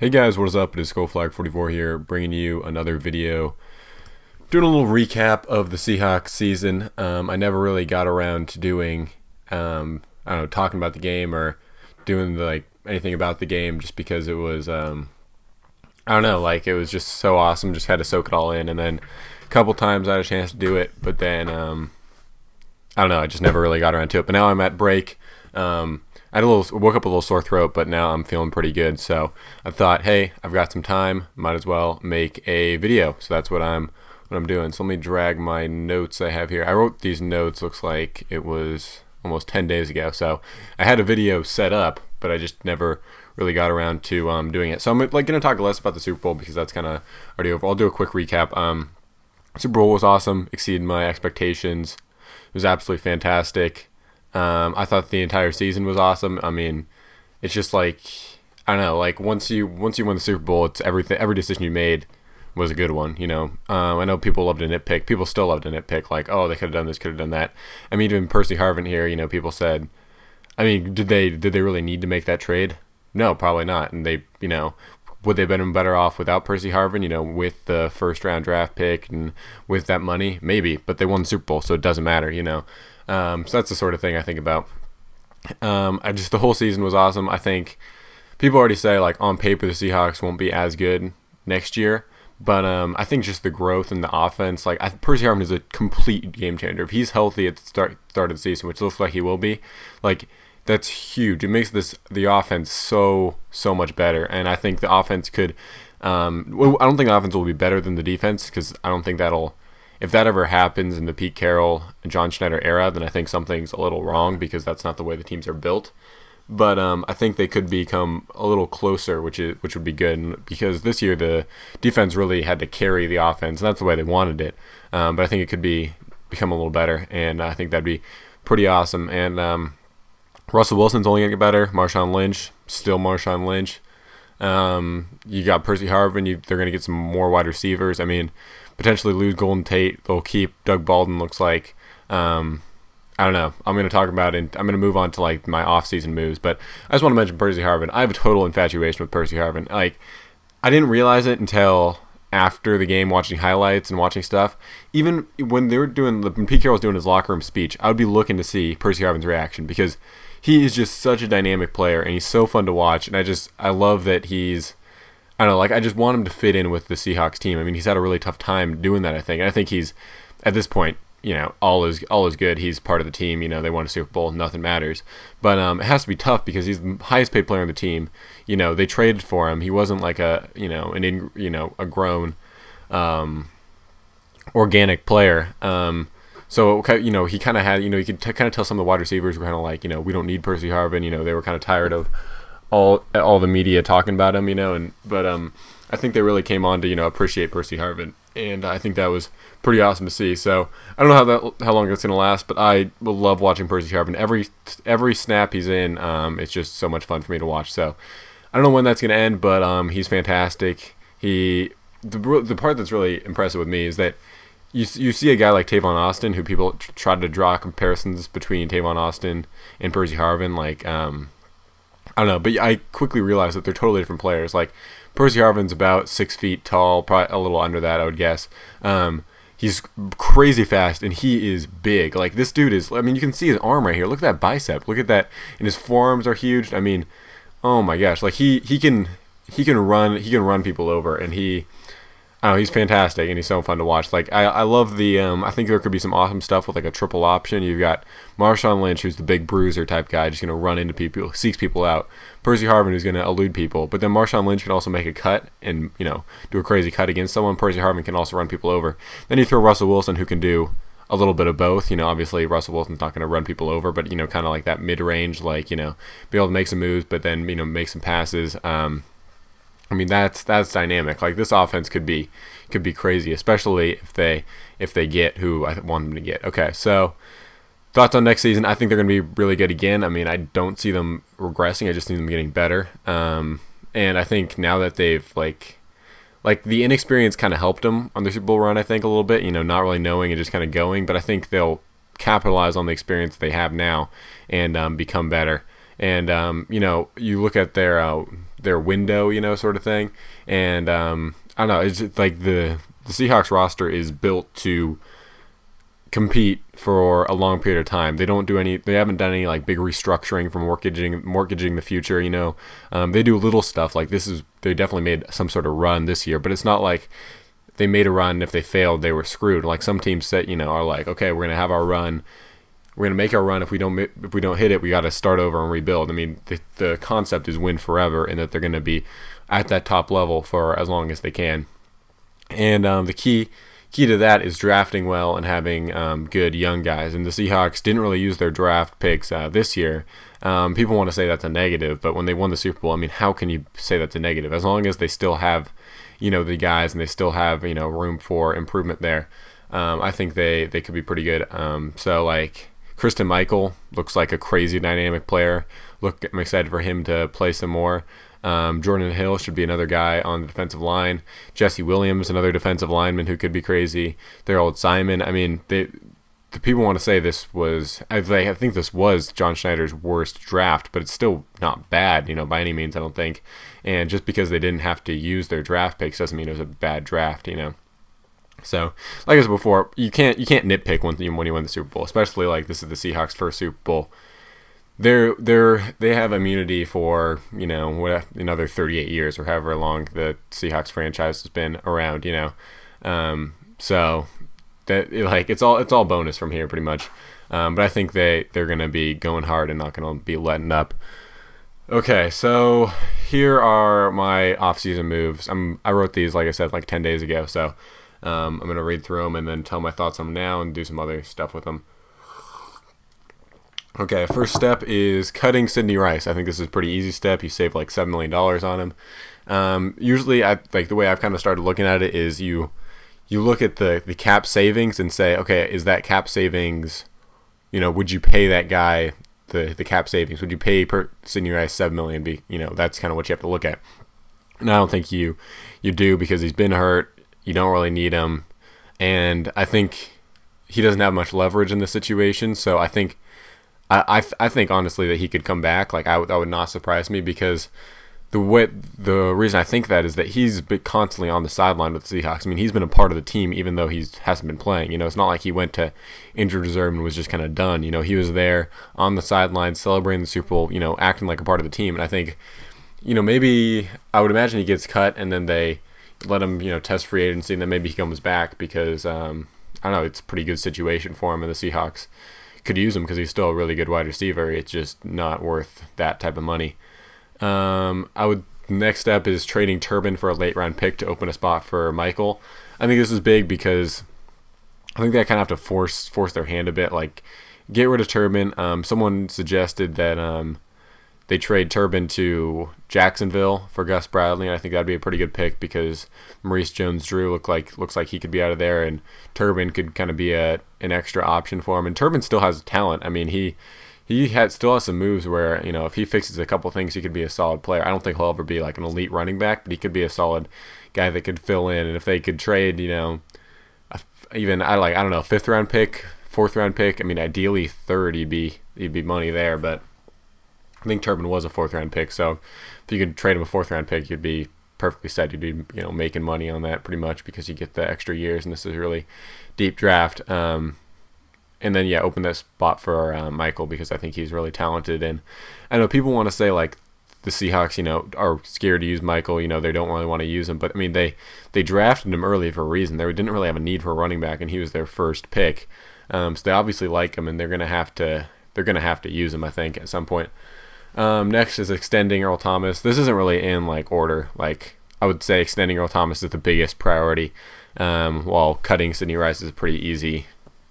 Hey guys, what is up? It is Flag44 here, bringing you another video, doing a little recap of the Seahawks season. I never really got around to doing, I don't know, talking about the game or doing anything about the game, just because it was, I don't know, it was just so awesome. Just had to soak it all in, and then a couple times I had a chance to do it, but then, I don't know, I just never really got around to it. But now I'm at break. I had woke up a little sore throat, but now I'm feeling pretty good. So I thought, hey, I've got some time, might as well make a video. So that's what I'm doing. So let me drag my notes I have here. I wrote these notes, looks like it was almost 10 days ago. So I had a video set up, but I just never really got around to doing it. So I'm going to talk less about the Super Bowl because that's kind of already over. I'll do a quick recap. Super Bowl was awesome, exceeded my expectations. It was absolutely fantastic. I thought the entire season was awesome. I mean, it's just I don't know, once you win the Super Bowl, it's everything. Every decision you made was a good one. I know people love to nitpick. People still love to nitpick, oh, they could have done this, could have done that. I mean, even Percy Harvin here, people said, I mean, did they really need to make that trade? No, probably not. And they, would they have been better off without Percy Harvin? With the first round draft pick and with that money, maybe. But they won the Super Bowl, so it doesn't matter. So that's the sort of thing I think about. The whole season was awesome. I think people already say on paper the Seahawks won't be as good next year, but I think just the growth in the offense, Percy Harvin is a complete game changer. If he's healthy at the start of the season, which looks like he will be, that's huge. It makes the offense so much better, and I think the offense could. I don't think the offense will be better than the defense, because I don't think that'll. If that ever happens in the Pete Carroll and John Schneider era, then I think something's a little wrong, because that's not the way the teams are built. But I think they could become a little closer, which would be good, because this year the defense really had to carry the offense, and that's the way they wanted it. But I think it could become a little better, and I think that'd be pretty awesome. And Russell Wilson's only going to get better. Marshawn Lynch, still Marshawn Lynch. You got Percy Harvin. They're going to get some more wide receivers. I mean, potentially lose Golden Tate. They'll keep Doug Baldwin, looks like. I don't know. I'm going to talk about it. I'm going to move on to my off-season moves, but I just want to mention Percy Harvin. I have a total infatuation with Percy Harvin. I didn't realize it until after the game, watching highlights and watching stuff. Even when when Pete Carroll was doing his locker room speech, I would be looking to see Percy Harvin's reaction, because he is just such a dynamic player, and he's so fun to watch. And I love that he's, I don't know, I just want him to fit in with the Seahawks team. I mean, he's had a really tough time doing that, I think. And I think he's, at this point, all is good. He's part of the team. They won a Super Bowl. Nothing matters. But it has to be tough, because he's the highest paid player on the team. They traded for him. He wasn't a grown, organic player. So he kind of had, you could kind of tell some of the wide receivers were kind of we don't need Percy Harvin. They were kind of tired of all the media talking about him, but I think they really came on to appreciate Percy Harvin, and I think that was pretty awesome to see. So I don't know how long it's gonna last, but I will love watching Percy Harvin. Every snap he's in, it's just so much fun for me to watch. So I don't know when that's gonna end, but he's fantastic. The part that's really impressive with me is that you see a guy like Tavon Austin, who people try to draw comparisons between Tavon Austin and Percy Harvin, I don't know, but I quickly realized that they're totally different players. Percy Harvin's about 6 feet tall, probably a little under that, I would guess. He's crazy fast, and he is big. This dude is, I mean, you can see his arm right here. Look at that bicep. Look at that. And his forearms are huge. I mean, oh my gosh. He can run people over, and I don't know, he's fantastic, and he's so fun to watch. I love I think there could be some awesome stuff with a triple option. You've got Marshawn Lynch, who's the big bruiser type guy, just going to run into people, seeks people out. Percy Harvin, who's going to elude people. But then Marshawn Lynch can also make a cut and, do a crazy cut against someone. Percy Harvin can also run people over. Then you throw Russell Wilson, who can do a little bit of both. Obviously Russell Wilson's not going to run people over, but, kind of that mid-range, be able to make some moves, but then, make some passes. I mean, that's dynamic. This offense could be crazy, especially if they get who I want them to get. Okay, so thoughts on next season? I think they're going to be really good again. I mean, I don't see them regressing. I just see them getting better. And I think now that they've the inexperience kind of helped them on their Super Bowl run, I think, a little bit. Not really knowing and just kind of going. But I think they'll capitalize on the experience they have now and become better. And you know, you look at their window, you know, sort of thing. And I don't know, it's just like the Seahawks roster is built to compete for a long period of time. They haven't done any like big restructuring from mortgaging the future, you know. They do little stuff like they definitely made some sort of run this year, but it's not like they made a run, if they failed they were screwed. Like some teams are like, okay, we're gonna have our run, we're gonna make our run. If we don't hit it, we got to start over and rebuild. I mean, the concept is win forever, and that they're gonna be at that top level for as long as they can. And the key to that is drafting well and having good young guys. And the Seahawks didn't really use their draft picks this year. People want to say that's a negative, but when they won the Super Bowl, I mean, how can you say that's a negative? As long as they still have, you know, the guys, and they still have, you know, room for improvement there, I think they could be pretty good. So like Resign Michael looks like a crazy dynamic player. I'm excited for him to play some more. Jordan Hill should be another guy on the defensive line. Jesse Williams, another defensive lineman who could be crazy. Their old Simon. I mean, the people want to say this was, I think this was John Schneider's worst draft, but it's still not bad, you know, by any means, I don't think. And just because they didn't have to use their draft picks doesn't mean it was a bad draft, you know. So, like I said before, you can't nitpick when you win the Super Bowl, especially like this is the Seahawks' first Super Bowl. They have immunity for, you know, another 38 years or however long the Seahawks franchise has been around, you know. So that like it's all bonus from here pretty much. But I think they're gonna be going hard and not gonna be letting up. Okay, so here are my off-season moves. I wrote these, like I said, like 10 days ago. So I'm gonna read through them and then tell my thoughts on them now and do some other stuff with them. Okay, first step is cutting Sidney Rice. I think this is a pretty easy step. You save like $7 million on him. Usually, like the way I've kind of started looking at it is you look at the cap savings and say, okay, is that cap savings, you know, would you pay that guy the cap savings? Would you pay Sidney Rice $7 million? You know, that's kind of what you have to look at. And I don't think you do, because he's been hurt. You don't really need him, and I think he doesn't have much leverage in this situation. So I think. I think honestly that he could come back. Like that would not surprise me, because the reason I think that is that he's been constantly on the sideline with the Seahawks. I mean, he's been a part of the team even though he hasn't been playing. You know, it's not like he went to injured reserve and was just kind of done. You know, he was there on the sideline celebrating the Super Bowl. You know, acting like a part of the team. And I think, you know, maybe I would imagine he gets cut and then they let him, you know, test free agency, and then maybe he comes back because I don't know, it's a pretty good situation for him, and the Seahawks could use him because he's still a really good wide receiver. It's just not worth that type of money. Next step is trading Turbin for a late round pick to open a spot for Michael. I think this is big because I think they kind of have to force their hand a bit. Like, get rid of Turbin. Someone suggested that they trade Turbin to Jacksonville for Gus Bradley, and I think that'd be a pretty good pick because Maurice Jones-Drew looks like he could be out of there, and Turbin could kind of be an extra option for him. And Turbin still has talent. I mean, he still has some moves where, you know, if he fixes a couple things, he could be a solid player. I don't think he'll ever be like an elite running back, but he could be a solid guy that could fill in. And if they could trade, you know, even I don't know, 5th round pick, 4th round pick. I mean, ideally 3rd, he'd be money there, but I think Turbin was a 4th round pick, so if you could trade him a 4th round pick, you'd be perfectly set. You'd be, you know, making money on that pretty much because you get the extra years, and this is a really deep draft. And then yeah, open that spot for Michael, because I think he's really talented. And I know people want to say like the Seahawks, you know, are scared to use Michael. You know, they don't really want to use him, but I mean they drafted him early for a reason. They didn't really have a need for a running back, and he was their first pick. So they obviously like him, and they're gonna have to use him, I think, at some point. Next is extending Earl Thomas. This isn't really in like order. Like, I would say extending Earl Thomas is the biggest priority, while cutting Sidney Rice is a pretty easy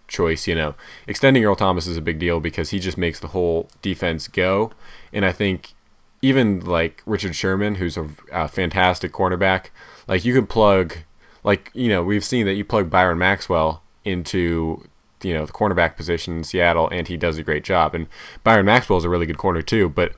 choice. You know, extending Earl Thomas is a big deal because he just makes the whole defense go. And I think even like Richard Sherman, who's a fantastic cornerback, like you could plug, like, you know, we've seen that you plug Byron Maxwell into, you know, the cornerback position in Seattle, and he does a great job. And Byron Maxwell is a really good corner too, but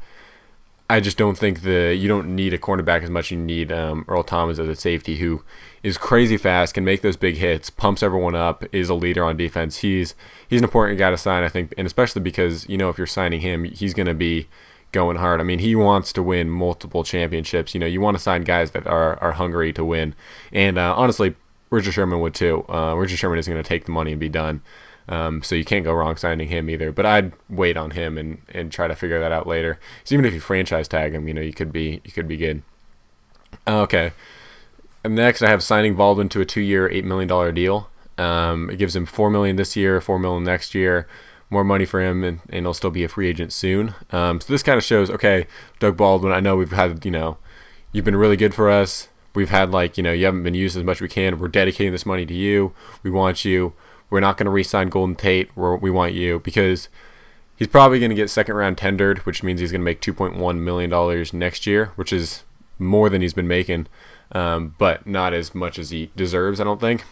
I just don't think you don't need a cornerback as much as you need Earl Thomas as a safety, who is crazy fast, can make those big hits, pumps everyone up, is a leader on defense. He's an important guy to sign, I think, and especially because, you know, if you're signing him, he's going to be going hard. I mean, he wants to win multiple championships. You know, you want to sign guys that are hungry to win. And honestly, Richard Sherman would too. Richard Sherman isn't going to take the money and be done. So you can't go wrong signing him either. But I'd wait on him and try to figure that out later. So even if you franchise tag him, you know, you could be good. Okay. And next, I have signing Baldwin to a 2-year, $8 million deal. It gives him $4 million this year, $4 million next year. More money for him, and he'll still be a free agent soon. So this kind of shows, okay, Doug Baldwin, I know we've had, you know, you've been really good for us. We've had, like, you know, you haven't been used as much as we can. We're dedicating this money to you. We want you. We're not going to re-sign Golden Tate. We want you, because he's probably going to get second round tendered, which means he's going to make $2.1 million next year, which is more than he's been making, but not as much as he deserves, I don't think.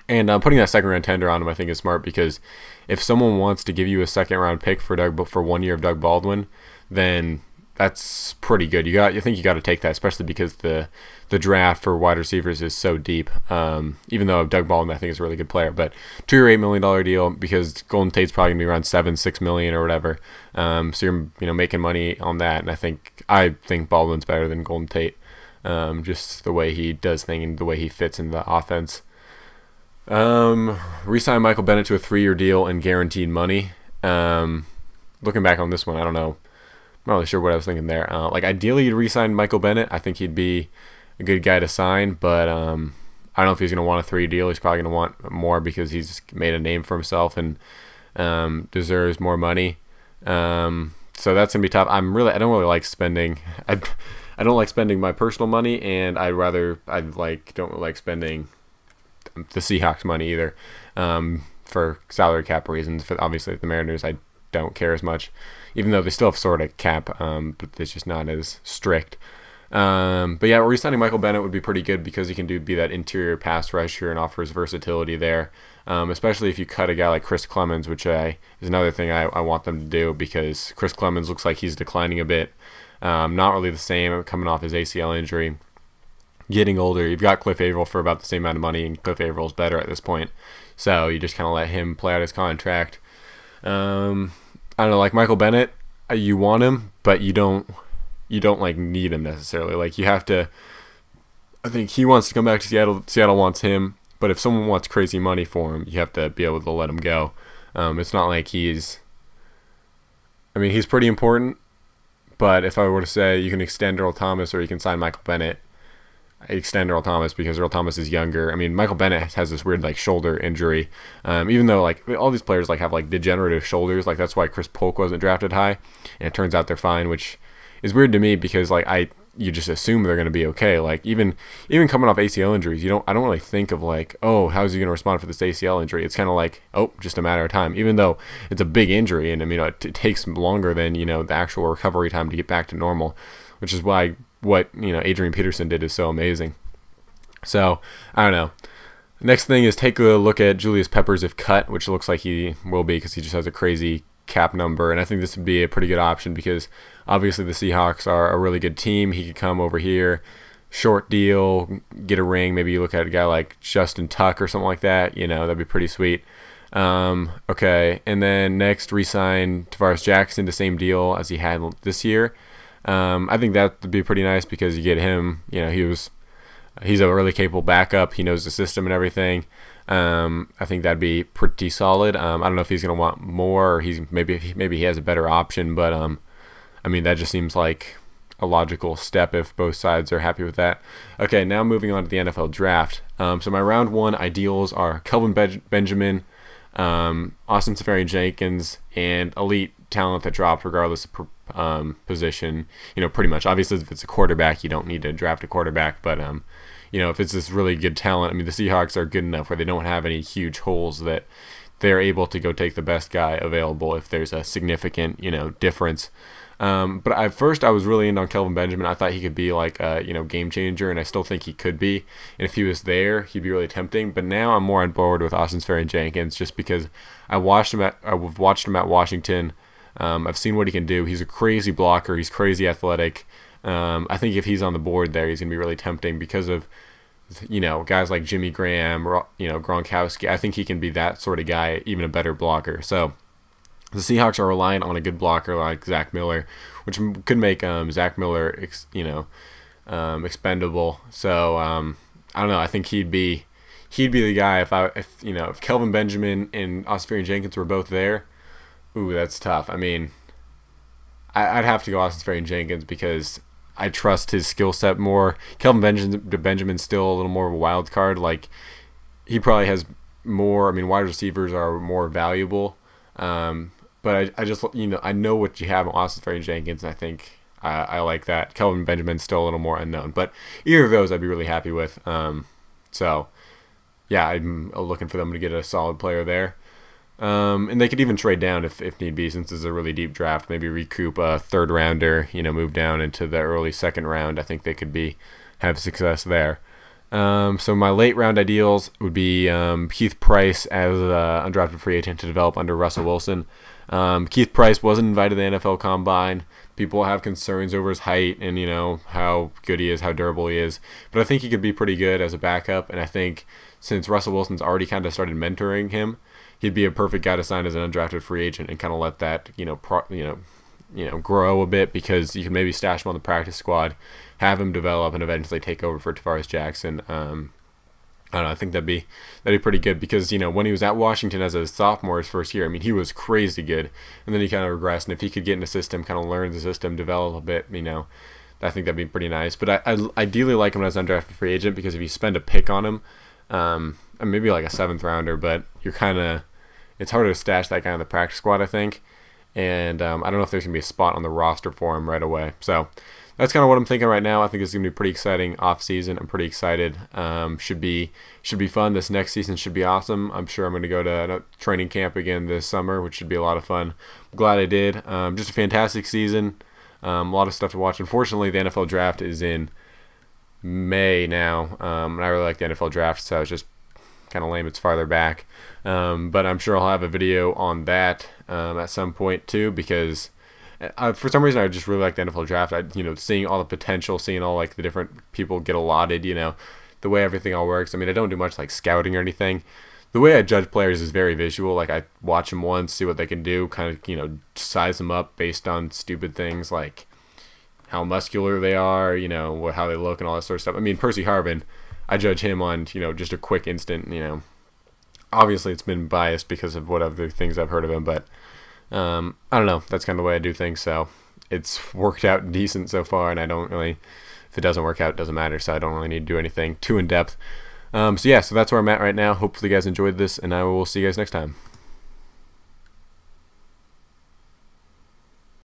And putting that second round tender on him, I think, is smart, because if someone wants to give you a second round pick for 1 year of Doug Baldwin, then that's pretty good. I think you got to take that, especially because the draft for wide receivers is so deep. Even though Doug Baldwin, I think, is a really good player, but 2-year, $8 million deal, because Golden Tate's probably gonna be around $7-6 million or whatever. So you're making money on that, and I think Baldwin's better than Golden Tate, just the way he does things and the way he fits in the offense. Resign Michael Bennett to a 3-year deal and guaranteed money. Looking back on this one, I don't know. I'm not really sure what I was thinking there. Like, ideally, you'd re-sign Michael Bennett. I think he'd be a good guy to sign, but I don't know if he's going to want a 3-year deal. He's probably going to want more, because he's made a name for himself and deserves more money. So that's going to be tough. I don't really like spending. I don't like spending my personal money, and don't really like spending the Seahawks money either, for salary cap reasons. For obviously the Mariners, I don't care as much, even though they still have sort of cap, but it's just not as strict. But yeah, re-signing Michael Bennett would be pretty good, because he can be that interior pass rusher and offers versatility there, especially if you cut a guy like Chris Clemons, which is another thing I want them to do, because Chris Clemons looks like he's declining a bit. Not really the same coming off his ACL injury. Getting older. You've got Cliff Averill for about the same amount of money, and Cliff Averill's better at this point. So you just kind of let him play out his contract. I don't know, like Michael Bennett, you want him, but you don't like need him necessarily. Like, you have to. I think he wants to come back to Seattle. Seattle wants him, but if someone wants crazy money for him, you have to be able to let him go. It's not like he's. I mean, he's pretty important, but if I were to say you can extend Earl Thomas or you can sign Michael Bennett, I extend Earl Thomas, because Earl Thomas is younger. I mean, Michael Bennett has this weird, like, shoulder injury. Even though, like, all these players, like, have, like, degenerative shoulders. Like, that's why Chris Polk wasn't drafted high, and it turns out they're fine, which is weird to me, because, like, you just assume they're going to be okay. Like, even coming off ACL injuries, I don't really think of, like, oh, how's he going to respond for this ACL injury? It's kind of like, oh, just a matter of time. Even though it's a big injury, and I mean, it takes longer than, the actual recovery time to get back to normal, which is why what Adrian Peterson did is so amazing. So I don't know. Next thing is take a look at Julius Peppers if cut, which looks like he will be, because he just has a crazy cap number, and I think this would be a pretty good option, because obviously the Seahawks are a really good team. He could come over here, short deal, get a ring. Maybe you look at a guy like Justin Tuck or something like that. That'd be pretty sweet. Okay, and then next, re-sign Tavares Jackson, the same deal as he had this year. I think that would be pretty nice, because you get him. He's a really capable backup. He knows the system and everything. I think that'd be pretty solid. I don't know if he's gonna want more, or maybe he has a better option, but I mean, that just seems like a logical step if both sides are happy with that. Okay, now moving on to the NFL draft. So my round 1 ideals are Kelvin Benjamin, Austin Seferian-Jenkins, and elite talent that dropped regardless of position. Pretty much. Obviously, if it's a quarterback, you don't need to draft a quarterback, but if it's this really good talent, I mean, the Seahawks are good enough where they don't have any huge holes that they're able to go take the best guy available if there's a significant, difference. But at first I was really in on Kelvin Benjamin. I thought he could be like a game changer, and I still think he could be. And if he was there, he'd be really tempting. But now I'm more on board with Austin Seferian-Jenkins, just because I've watched him at Washington. I've seen what he can do. He's a crazy blocker. He's crazy athletic. I think if he's on the board there, he's gonna be really tempting because of guys like Jimmy Graham, Gronkowski. I think he can be that sort of guy, even a better blocker. So the Seahawks are relying on a good blocker like Zach Miller, which could make Zach Miller, expendable. So I don't know. I think he'd be the guy if Kelvin Benjamin and Offseason were both there. Ooh, that's tough. I mean, I'd have to go Offseason because I trust his skill set more. Kelvin Benjamin's still a little more of a wild card. Like, he probably has more. I mean, wide receivers are more valuable. But I just, I know what you have in Offseason. I think I like that. Kelvin Benjamin's still a little more unknown. But either of those I'd be really happy with. So, yeah, I'm looking for them to get a solid player there. And they could even trade down if need be, since it's a really deep draft. Maybe recoup a third rounder, move down into the early second round. I think they could have success there. So my late round ideals would be Keith Price as an undrafted free agent to develop under Russell Wilson. Keith Price wasn't invited to the NFL Combine. People have concerns over his height and how good he is, how durable he is. But I think he could be pretty good as a backup. And I think since Russell Wilson's already kind of started mentoring him, he'd be a perfect guy to sign as an undrafted free agent and kind of let that grow a bit, because you can maybe stash him on the practice squad, have him develop, and eventually take over for Tavares Jackson. I don't know. I think that'd be pretty good, because when he was at Washington as a sophomore his first year, I mean, he was crazy good, and then he kind of regressed. And if he could get in the system, kind of learn the system, develop a bit, I think that'd be pretty nice. But I ideally like him as an undrafted free agent, because if you spend a pick on him, maybe like a 7th rounder, but it's harder to stash that guy on the practice squad, I think. And I don't know if there's going to be a spot on the roster for him right away. So that's kind of what I'm thinking right now. I think it's going to be pretty exciting off season. I'm pretty excited. Should be fun. This next season should be awesome. I'm sure I'm going to go to a training camp again this summer, which should be a lot of fun. I'm glad I did. Just a fantastic season. A lot of stuff to watch. Unfortunately, the NFL draft is in May now. And I really like the NFL draft, so it's just kind of lame it's farther back. But I'm sure I'll have a video on that at some point too, because for some reason I just really like the NFL draft. Seeing all the potential, seeing all like the different people get allotted, the way everything all works. I mean, I don't do much like scouting or anything. The way I judge players is very visual. Like, I watch them once, see what they can do, kind of size them up based on stupid things like how muscular they are, how they look and all that sort of stuff. I mean, Percy Harvin, I judge him on just a quick instant. Obviously it's been biased because of what other things I've heard of him, but I don't know. That's kind of the way I do things. So it's worked out decent so far, and I don't really. If it doesn't work out, it doesn't matter. So I don't really need to do anything too in depth. So that's where I'm at right now. Hopefully you guys enjoyed this, and I will see you guys next time.